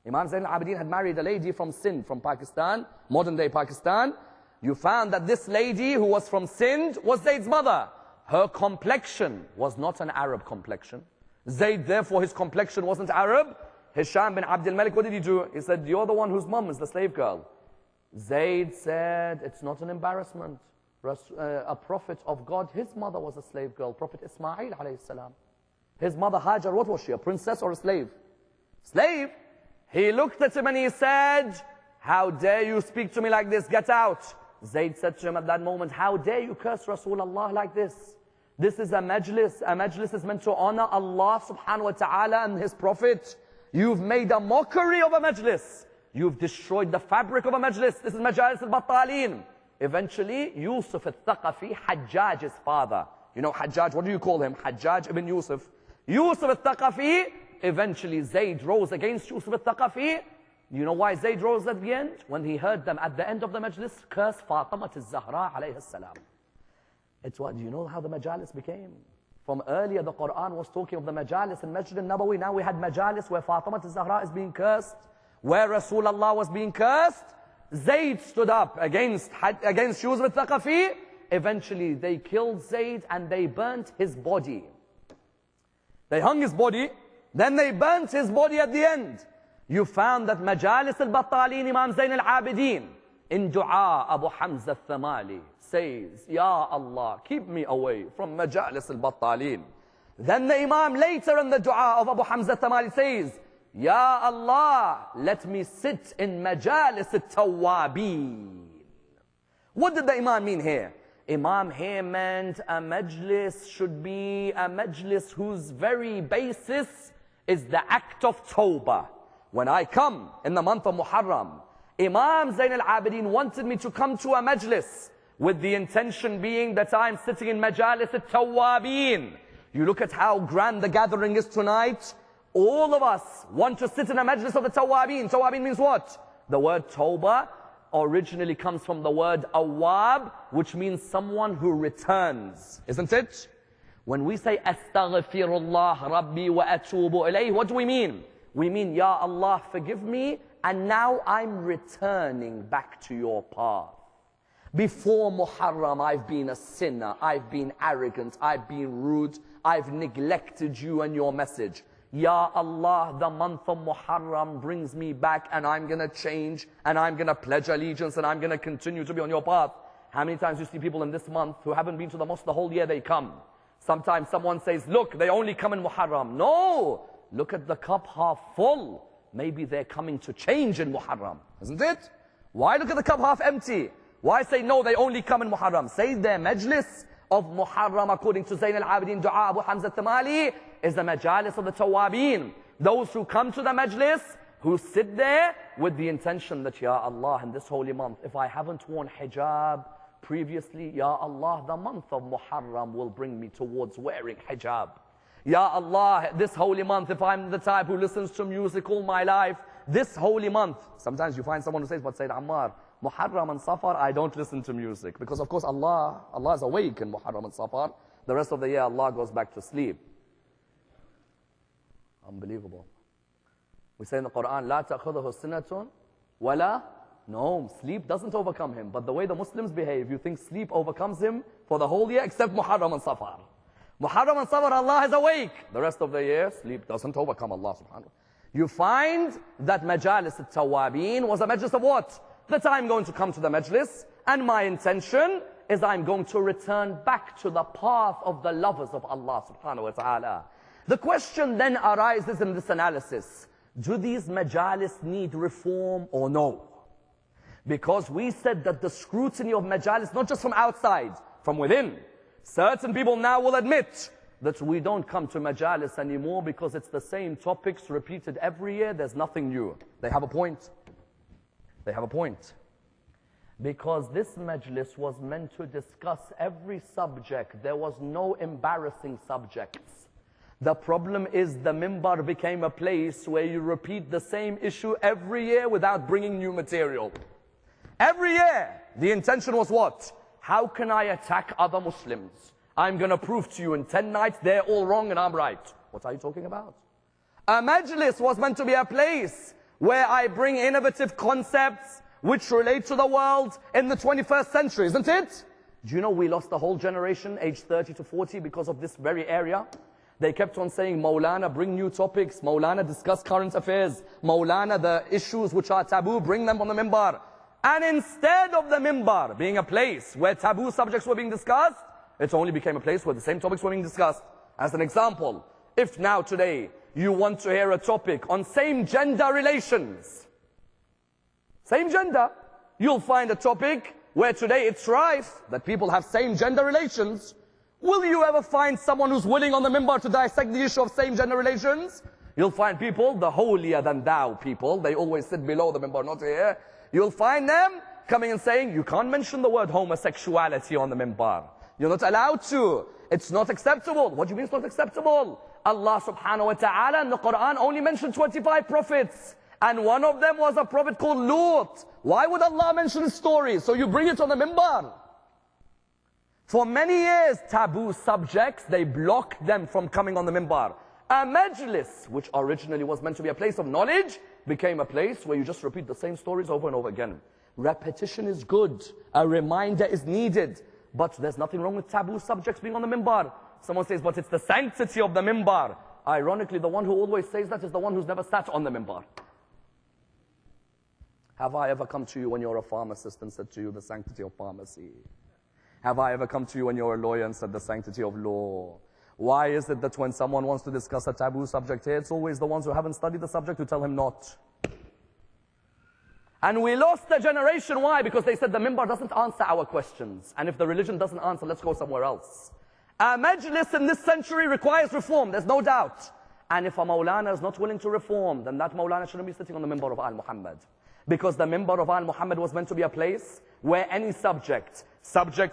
Imam Zayn al-Abidin had married a lady from Sindh, from Pakistan, modern day Pakistan. You found that this lady who was from Sindh was Zayd's mother. Her complexion was not an Arab complexion. Zayd, therefore, his complexion wasn't Arab. Hisham bin Abd al-Malik, what did he do? He said, you're the one whose mom is the slave girl. Zayd said, it's not an embarrassment. A prophet of God, his mother was a slave girl, Prophet Ismail alayhi salam. His mother Hajar, what was she, a princess or a slave? Slave. He looked at him and he said, how dare you speak to me like this, get out. Zayd said to him at that moment, how dare you curse Rasulullah like this? This is a majlis. A majlis is meant to honor Allah subhanahu wa ta'ala and His Prophet. You've made a mockery of a majlis. You've destroyed the fabric of a majlis. This is Majalis al-Battaleen. Eventually, Yusuf al-Thaqafi, Hajjaj's father. You know Hajjaj, what do you call him? Hajjaj ibn Yusuf. Yusuf al-Thaqafi, eventually Zayd rose against Yusuf al-Thaqafi. You know why Zayd rose at the end? When he heard them at the end of the majlis curse Fatima al-Zahra alayhi salam. It's what, do you know how the Majalis became? From earlier, the Quran was talking of the Majalis in Masjid al-Nabawi. Now we had Majalis where Fatima al-Zahra is being cursed, where Rasulullah was being cursed. Zayd stood up against Yusuf al-Thaqafi. Eventually, they killed Zayd and they burnt his body. They hung his body, then they burnt his body at the end. You found that Majalis al-Battaleen, Imam Zayn al-Abidin, in dua, Abu Hamza al-Thamali says, Ya Allah, keep me away from Majalis al-Battaleen. Then the Imam later in the dua of Abu Hamza al-Thamali says, Ya Allah, let me sit in Majalis al-Tawwabin. What did the Imam mean here? Imam here meant a majlis should be a majlis whose very basis is the act of tawbah. When I come in the month of Muharram, Imam Zayn al-Abidin wanted me to come to a majlis with the intention being that I'm sitting in Majalis al-Tawwabin. You look at how grand the gathering is tonight. All of us want to sit in a majlis of the Tawwabin. Tawwabin means what? The word Tawbah originally comes from the word awab, which means someone who returns. Isn't it? When we say Astaghfirullah Rabbi wa atubu ilayh, what do we mean? We mean, Ya Allah, forgive me, and now I'm returning back to your path. Before Muharram, I've been a sinner, I've been arrogant, I've been rude, I've neglected you and your message. Ya Allah, the month of Muharram brings me back and I'm going to change and I'm going to pledge allegiance and I'm going to continue to be on your path. How many times you see people in this month who haven't been to the mosque the whole year, they come. Sometimes someone says, look, they only come in Muharram. No! Look at the cup half full. Maybe they're coming to change in Muharram. Isn't it? Why look at the cup half empty? Why say, no, they only come in Muharram? Say their majlis of Muharram, according to Zayn al-Abidin dua Abu Hamza al-Thamali, is the Majalis of the Tawwabin. Those who come to the majlis, who sit there with the intention that, Ya Allah, in this holy month, if I haven't worn hijab previously, Ya Allah, the month of Muharram will bring me towards wearing hijab. Ya Allah, this holy month, if I'm the type who listens to music all my life, this holy month, sometimes you find someone who says, but Sayyid Ammar, Muharram and Safar, I don't listen to music. Because of course Allah is awake in Muharram and Safar. The rest of the year Allah goes back to sleep. Unbelievable. We say in the Quran, لا تأخذه سنة ولا نوم. Sleep doesn't overcome him. But the way the Muslims behave, you think sleep overcomes him for the whole year except Muharram and Safar. Muharram and Safar, Allah is awake. The rest of the year, sleep doesn't overcome Allah subhanahu wa ta'ala. You find that Majalis al-Tawwabin was a majlis of what? that I'm going to come to the Majlis, and my intention is I'm going to return back to the path of the lovers of Allah subhanahu wa ta'ala. The question then arises in this analysis, do these majalis need reform or no? Because we said that the scrutiny of majalis, not just from outside, from within. Certain people now will admit that we don't come to majalis anymore because it's the same topics repeated every year, there's nothing new. They have a point. They have a point. Because this majlis was meant to discuss every subject. There was no embarrassing subjects. The problem is the mimbar became a place where you repeat the same issue every year without bringing new material. Every year, the intention was what? How can I attack other Muslims? I'm going to prove to you in 10 nights they're all wrong and I'm right. What are you talking about? A majlis was meant to be a place where I bring innovative concepts which relate to the world in the 21st century, isn't it? Do you know we lost a whole generation, aged 30 to 40, because of this very area? They kept on saying, Maulana, bring new topics. Maulana, discuss current affairs. Maulana, the issues which are taboo, bring them on the mimbar. And instead of the mimbar being a place where taboo subjects were being discussed, it only became a place where the same topics were being discussed. As an example, if now today you want to hear a topic on same-gender relations, same gender, you'll find a topic where today it's rife that people have same-gender relations. Will you ever find someone who's willing on the mimbar to dissect the issue of same-gender relations? You'll find people, the holier-than-thou people, they always sit below the mimbar, not here. You'll find them coming and saying, you can't mention the word homosexuality on the mimbar. You're not allowed to. It's not acceptable. What do you mean it's not acceptable? Allah subhanahu wa ta'ala in the Quran only mentioned 25 prophets. And one of them was a prophet called Lut. Why would Allah mention his story? So you bring it on the mimbar. For many years, taboo subjects, they blocked them from coming on the mimbar. A majlis, which originally was meant to be a place of knowledge, became a place where you just repeat the same stories over and over again. Repetition is good. A reminder is needed. But there's nothing wrong with taboo subjects being on the mimbar. Someone says, but it's the sanctity of the mimbar. Ironically, the one who always says that is the one who's never sat on the mimbar. Have I ever come to you when you're a pharmacist and said to you the sanctity of pharmacy? Have I ever come to you when you're a lawyer and said the sanctity of law? Why is it that when someone wants to discuss a taboo subject here, it's always the ones who haven't studied the subject who tell him not? And we lost the generation. Why? Because they said the mimbar doesn't answer our questions. And if the religion doesn't answer, let's go somewhere else. A majlis in this century requires reform, there's no doubt. And if a Maulana is not willing to reform, then that Maulana shouldn't be sitting on the mimbar of Al-Muhammad. Because the mimbar of Al-Muhammad was meant to be a place where any subject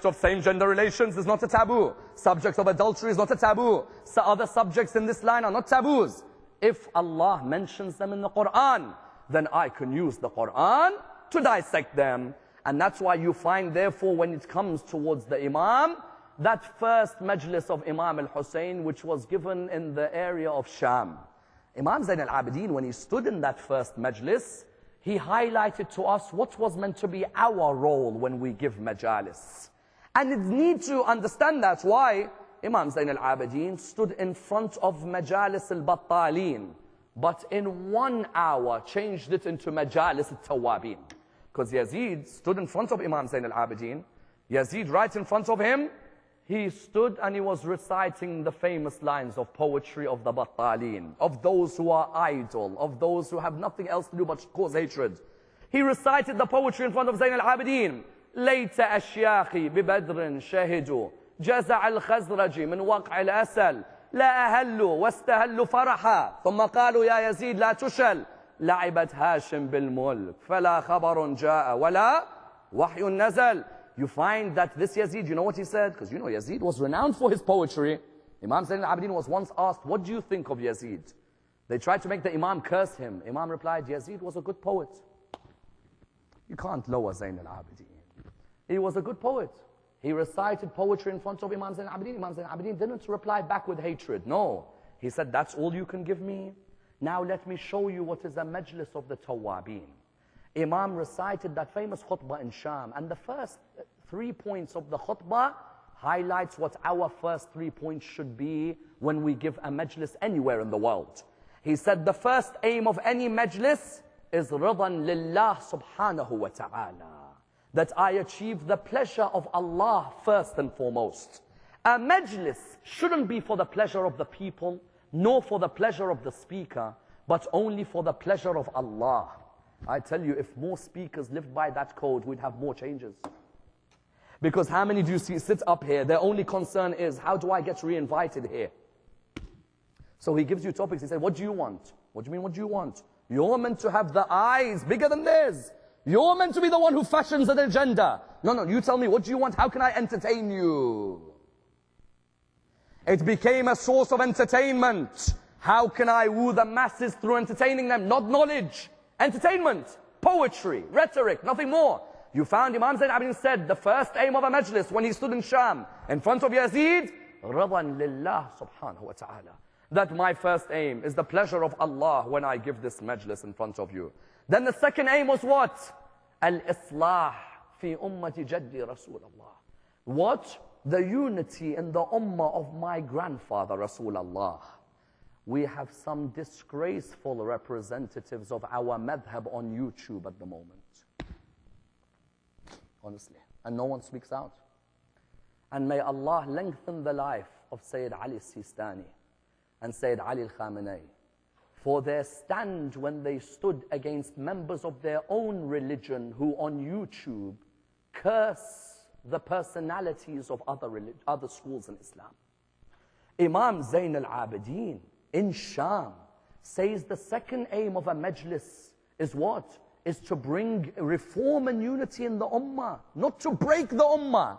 of same-gender relations is not a taboo. Subject of adultery is not a taboo. So other subjects in this line are not taboos. If Allah mentions them in the Quran, then I can use the Quran to dissect them. And that's why you find, therefore, when it comes towards the Imam, that first majlis of Imam al-Hussein, which was given in the area of Sham. Imam Zayn al-Abidin, when he stood in that first majlis, he highlighted to us what was meant to be our role when we give majalis. And you need to understand that's why Imam Zayn al-Abidin stood in front of Majalis al-Battalin, but in 1 hour changed it into Majalis al-Tawabin. Because Yazid stood in front of Imam Zayn al-Abidin. Yazid right in front of him, he stood and he was reciting the famous lines of poetry of the Battalin, of those who are idle, of those who have nothing else to do but cause hatred. He recited the poetry in front of Zayn al-Abidin. ليت أشياخي ببدر شهدوا جزع الخزرج من وقع الأسل لا أهلوا واستهلوا فرحا ثم قالوا يا يزيد لا تشل لعبت هاشم بالملك فلا خبر جاء ولا وحي نزل. You find that this Yazid, you know what he said? Because you know Yazid was renowned for his poetry. Imam Zayn al-Abidin was once asked, what do you think of Yazid? They tried to make the Imam curse him. Imam replied, Yazid was a good poet. You can't lower Zayn al-Abidin. He was a good poet. He recited poetry in front of Imam Zayn al-Abidin. Imam Zayn al-Abidin didn't reply back with hatred. No. He said, that's all you can give me? Now let me show you what is a majlis of the Tawabin. Imam recited that famous khutbah in Sham, and the first 3 points of the khutbah highlights what our first 3 points should be when we give a majlis anywhere in the world. He said the first aim of any majlis is ridan lillah subhanahu wa ta'ala. That I achieve the pleasure of Allah first and foremost. A majlis shouldn't be for the pleasure of the people, nor for the pleasure of the speaker, but only for the pleasure of Allah. I tell you, if more speakers lived by that code, we'd have more changes. Because how many do you see sit up here? Their only concern is, how do I get re-invited here? So he gives you topics. He says, what do you want? What do you mean, what do you want? You're meant to have the eyes bigger than theirs. You're meant to be the one who fashions an agenda. No, you tell me, what do you want? How can I entertain you? It became a source of entertainment. How can I woo the masses through entertaining them? Not knowledge. Entertainment. Poetry. Rhetoric. Nothing more. You found Imam Zayn al-Abidin said, the first aim of a majlis when he stood in Sham, in front of Yazid, Radan lillah subhanahu wa ta'ala. That my first aim is the pleasure of Allah when I give this majlis in front of you. Then the second aim was what? Al-islah fi ummati jaddi Rasulullah. What? The unity in the ummah of my grandfather Rasulullah. We have some disgraceful representatives of our madhab on YouTube at the moment. Honestly. And no one speaks out. And may Allah lengthen the life of Sayyid Ali Sistani and Sayyid Ali al-Khamenei for their stand when they stood against members of their own religion who on YouTube curse the personalities of other schools in Islam. Imam Zayn al-Abidin in Sham says the second aim of a majlis is what? Is to bring reform and unity in the ummah, not to break the ummah.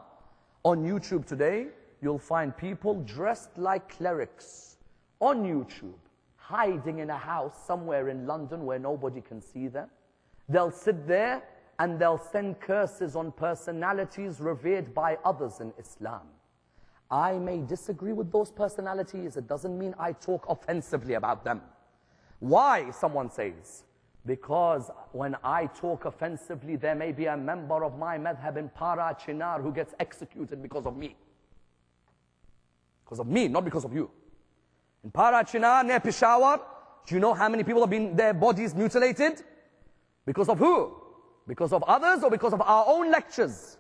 On YouTube today, you'll find people dressed like clerics on YouTube, hiding in a house somewhere in London where nobody can see them. They'll sit there and they'll send curses on personalities revered by others in Islam. I may disagree with those personalities. It doesn't mean I talk offensively about them. Why, someone says? Because when I talk offensively, there may be a member of my madhab in Para Chinar who gets executed because of me. Because of me, not because of you. In Para Chinar, near Peshawar, do you know how many people have been their bodies mutilated? Because of who? Because of others or because of our own lectures?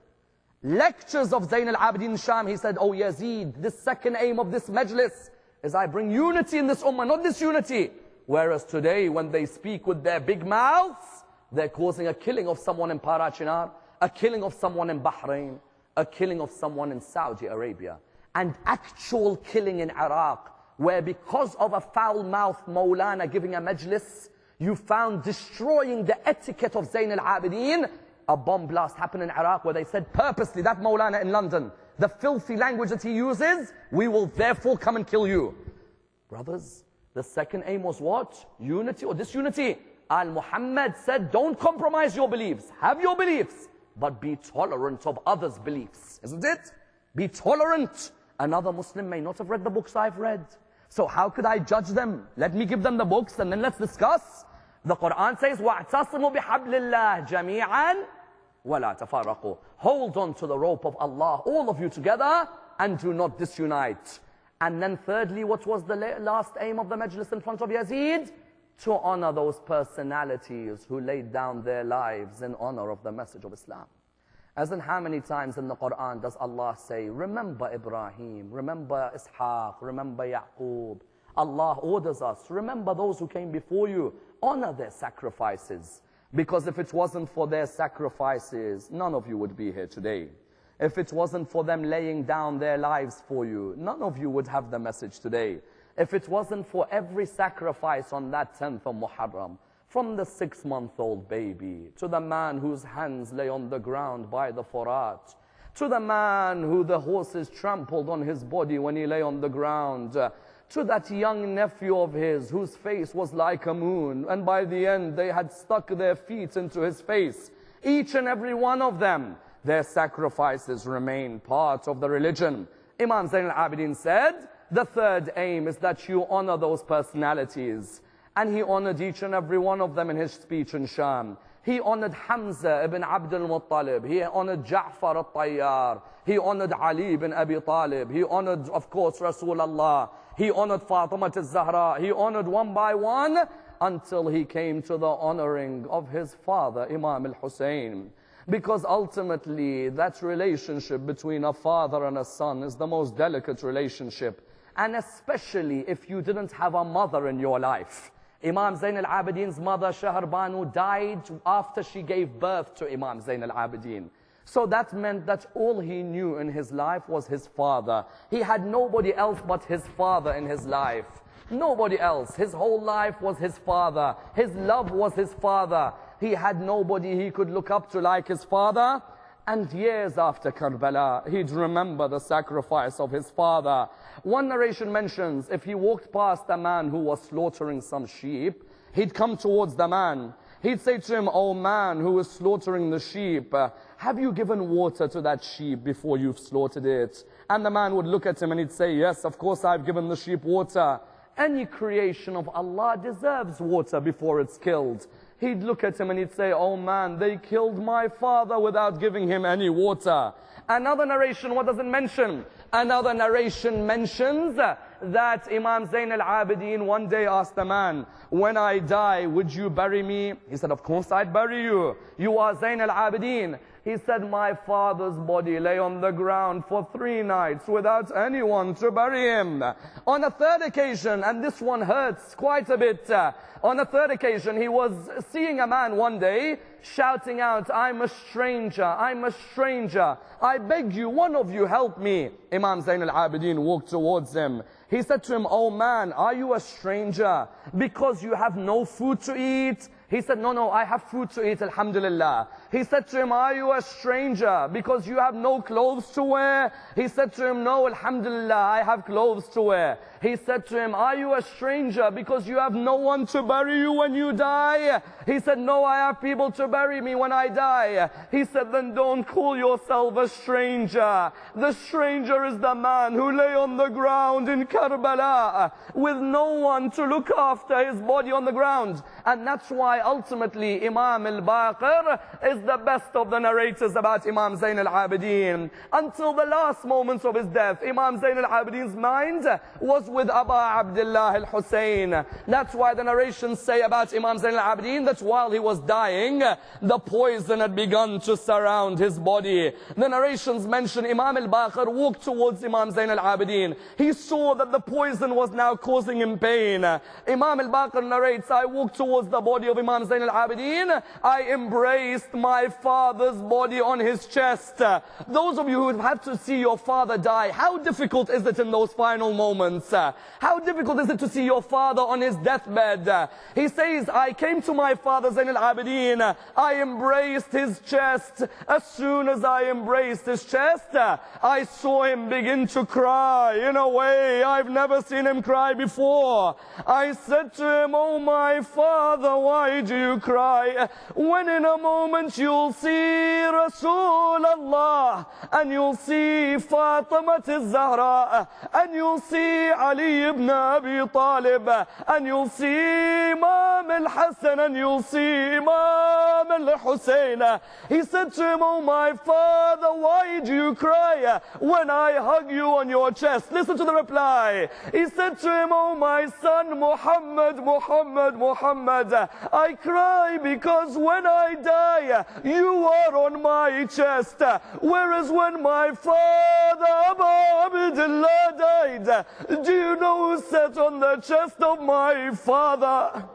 Lectures of Zayn al-Abidin Sham, he said, oh Yazid, this second aim of this majlis is I bring unity in this ummah, not disunity. Whereas today, when they speak with their big mouths, they're causing a killing of someone in Para Chinar, a killing of someone in Bahrain, a killing of someone in Saudi Arabia, and actual killing in Iraq, where because of a foul-mouthed Maulana giving a majlis, you found destroying the etiquette of Zayn al-Abidin. A bomb blast happened in Iraq where they said purposely, that Maulana in London, the filthy language that he uses, we will therefore come and kill you. Brothers, the second aim was what? Unity or disunity. Al-Muhammad said, don't compromise your beliefs. Have your beliefs, but be tolerant of others' beliefs. Isn't it? Be tolerant. Another Muslim may not have read the books I've read. So how could I judge them? Let me give them the books and then let's discuss. The Quran says, وَاعْتَصِمُوا بِحَبْلِ اللَّهِ جَمِيعًا وَلَا تَفَرَّقُوا. Hold on to the rope of Allah, all of you together, and do not disunite. And then thirdly, what was the last aim of the majlis in front of Yazid? To honor those personalities who laid down their lives in honor of the message of Islam. As in how many times in the Quran does Allah say, remember Ibrahim, remember Ishaq, remember Yaqub. Allah orders us, remember those who came before you, honor their sacrifices. Because if it wasn't for their sacrifices, none of you would be here today. If it wasn't for them laying down their lives for you, none of you would have the message today. If it wasn't for every sacrifice on that 10th of Muharram, from the 6-month-old baby, to the man whose hands lay on the ground by the Furat, to the man who the horses trampled on his body when he lay on the ground, to that young nephew of his whose face was like a moon, and by the end they had stuck their feet into his face. Each and every one of them, their sacrifices remain part of the religion. Imam Zayn al-Abidin said, the third aim is that you honor those personalities. And he honored each and every one of them in his speech in Sham. He honored Hamza ibn Abd al-Muttalib. He honored Ja'far al-Tayyar. He honored Ali ibn Abi Talib. He honored, of course, Rasulullah. He honored Fatima al-Zahra. He honored one by one until he came to the honoring of his father, Imam al-Hussein. Because ultimately, that relationship between a father and a son is the most delicate relationship. And especially if you didn't have a mother in your life. Imam Zain al-Abidin's mother, Shahr Banu, died after she gave birth to Imam Zain al-Abidin. So that meant that all he knew in his life was his father. He had nobody else but his father in his life. Nobody else. His whole life was his father. His love was his father. He had nobody he could look up to like his father. And years after Karbala, he'd remember the sacrifice of his father. One narration mentions if he walked past a man who was slaughtering some sheep, he'd come towards the man. He'd say to him, "Oh man who is slaughtering the sheep, have you given water to that sheep before you've slaughtered it?" And the man would look at him and he'd say, "Yes, of course I've given the sheep water." Any creation of Allah deserves water before it's killed. He'd look at him and he'd say, "Oh man, they killed my father without giving him any water." Another narration, what does it mention? Another narration mentions that Imam Zain al-Abidin one day asked the man, "When I die, would you bury me?" He said, "Of course I'd bury you. You are Zain al-Abidin." He said, "My father's body lay on the ground for 3 nights without anyone to bury him." On a third occasion, and this one hurts quite a bit, on a third occasion, he was seeing a man one day shouting out, "I'm a stranger, I'm a stranger. I beg you, one of you help me." Imam Zain al-Abidin walked towards him. He said to him, "Oh man, are you a stranger because you have no food to eat?" He said, No, I have food to eat, alhamdulillah." He said to him, "Are you a stranger because you have no clothes to wear?" He said to him, "No, alhamdulillah, I have clothes to wear." He said to him, "Are you a stranger because you have no one to bury you when you die?" He said, "No, I have people to bury me when I die." He said, "Then don't call yourself a stranger. The stranger is the man who lay on the ground in Karbala with no one to look after his body on the ground." And that's why ultimately Imam al-Baqir is the best of the narrators about Imam Zain al-Abidin. Until the last moments of his death, Imam Zain al-Abidin's mind was with Abu Abdullah al-Hussein. That's why the narrations say about Imam Zain al-Abidin that while he was dying, the poison had begun to surround his body. The narrations mention Imam al-Baqir walked towards Imam Zain al-Abidin. He saw that the poison was now causing him pain. Imam al-Baqir narrates, "I walked towards the body of Imam Zain al-Abidin. I embraced my father's body on his chest." Those of you who have had to see your father die, how difficult is it in those final moments? How difficult is it to see your father on his deathbed? He says, "I came to my father Zain al-Abidin. I embraced his chest. As soon as I embraced his chest, I saw him begin to cry in a way I've never seen him cry before. I said to him, 'Oh my father, why do you cry?' When in a moment you'll see Rasulullah, and you'll see Fatima al-Zahra, and you'll see Ali ibn Abi Talib, and you'll see Imam al-Hassan, and you'll see Imam al-Hussein." He said to him, "Oh my father, why do you cry when I hug you on your chest?" Listen to the reply. He said to him, "Oh my son Muhammad, Muhammad, Muhammad, I cry because when I die, you are on my chest. Whereas when my father Abu Abdullah died, do you know who sat on the chest of my father?"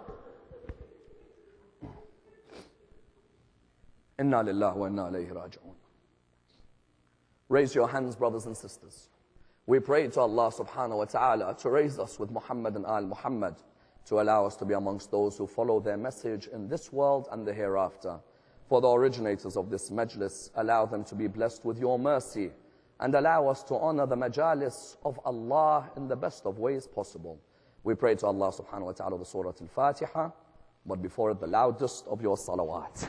Inna lillahi wa inna ilayhi raji'un. Raise your hands, brothers and sisters. We pray to Allah subhanahu wa ta'ala to raise us with Muhammad and Al Muhammad, to allow us to be amongst those who follow their message in this world and the hereafter. For the originators of this Majlis, allow them to be blessed with your mercy, and allow us to honor the Majalis of Allah in the best of ways possible. We pray to Allah subhanahu wa ta'ala the Surah Al-Fatiha, but before it the loudest of your salawat.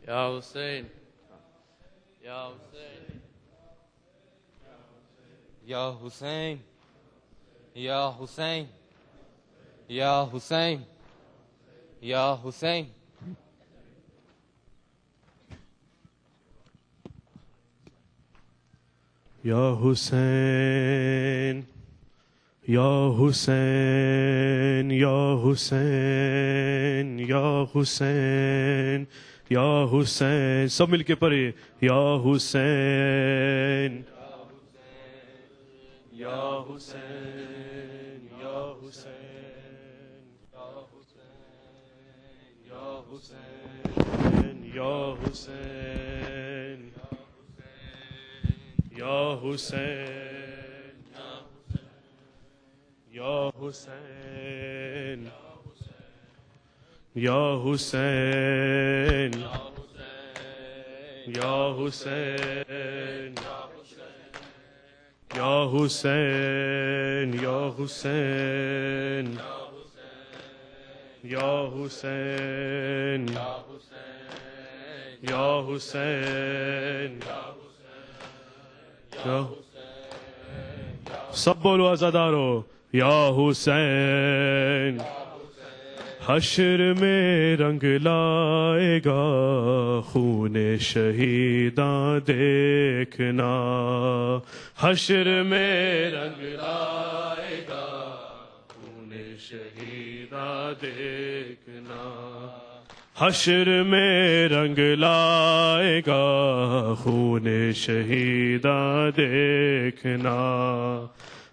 Ya Hussein, Ya Hussein, Ya Hussein, Ya Hussein, Ya Hussein, Ya Hussein. Ya Hussein, Ya Hussein, Ya Hussein, Ya Hussein, Ya Hussein. सब मिलके पढ़िए. Ya Hussein, Ya Hussein, Ya Hussein, Ya Hussein, Ya Hussein, Ya Hussein, Ya Hussein, Ya Hussein, Ya Hussein, Ya Hussein, Ya Hussein, Ya Hussein, Ya Hussein, Ya सब बोलो आजादारो. या हुसैन हश्र में रंग लाएगा, खून शहीदां देखना. हश्र में रंग लाएगा, खून शहीदां देखना. हश्र में रंग लाएगा, खून शहीदां देखना.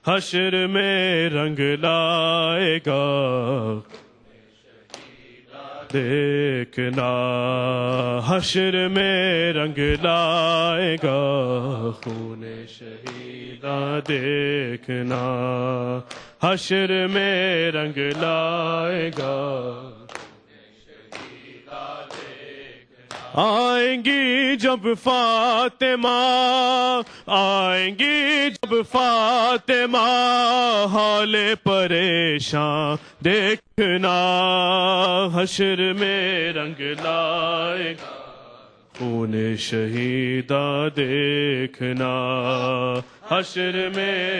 हश्र में रंग लाएगा, देखना. हश्र में रंग लाएगा, खून शहीदां देखना. हश्र में रंग लाएगा. आएंगी जब फातिमा, आएंगी जब फातिमा, हाले परेशान देखना. हश्र में रंग लाएगा, खून शहीदा देखना. हश्र में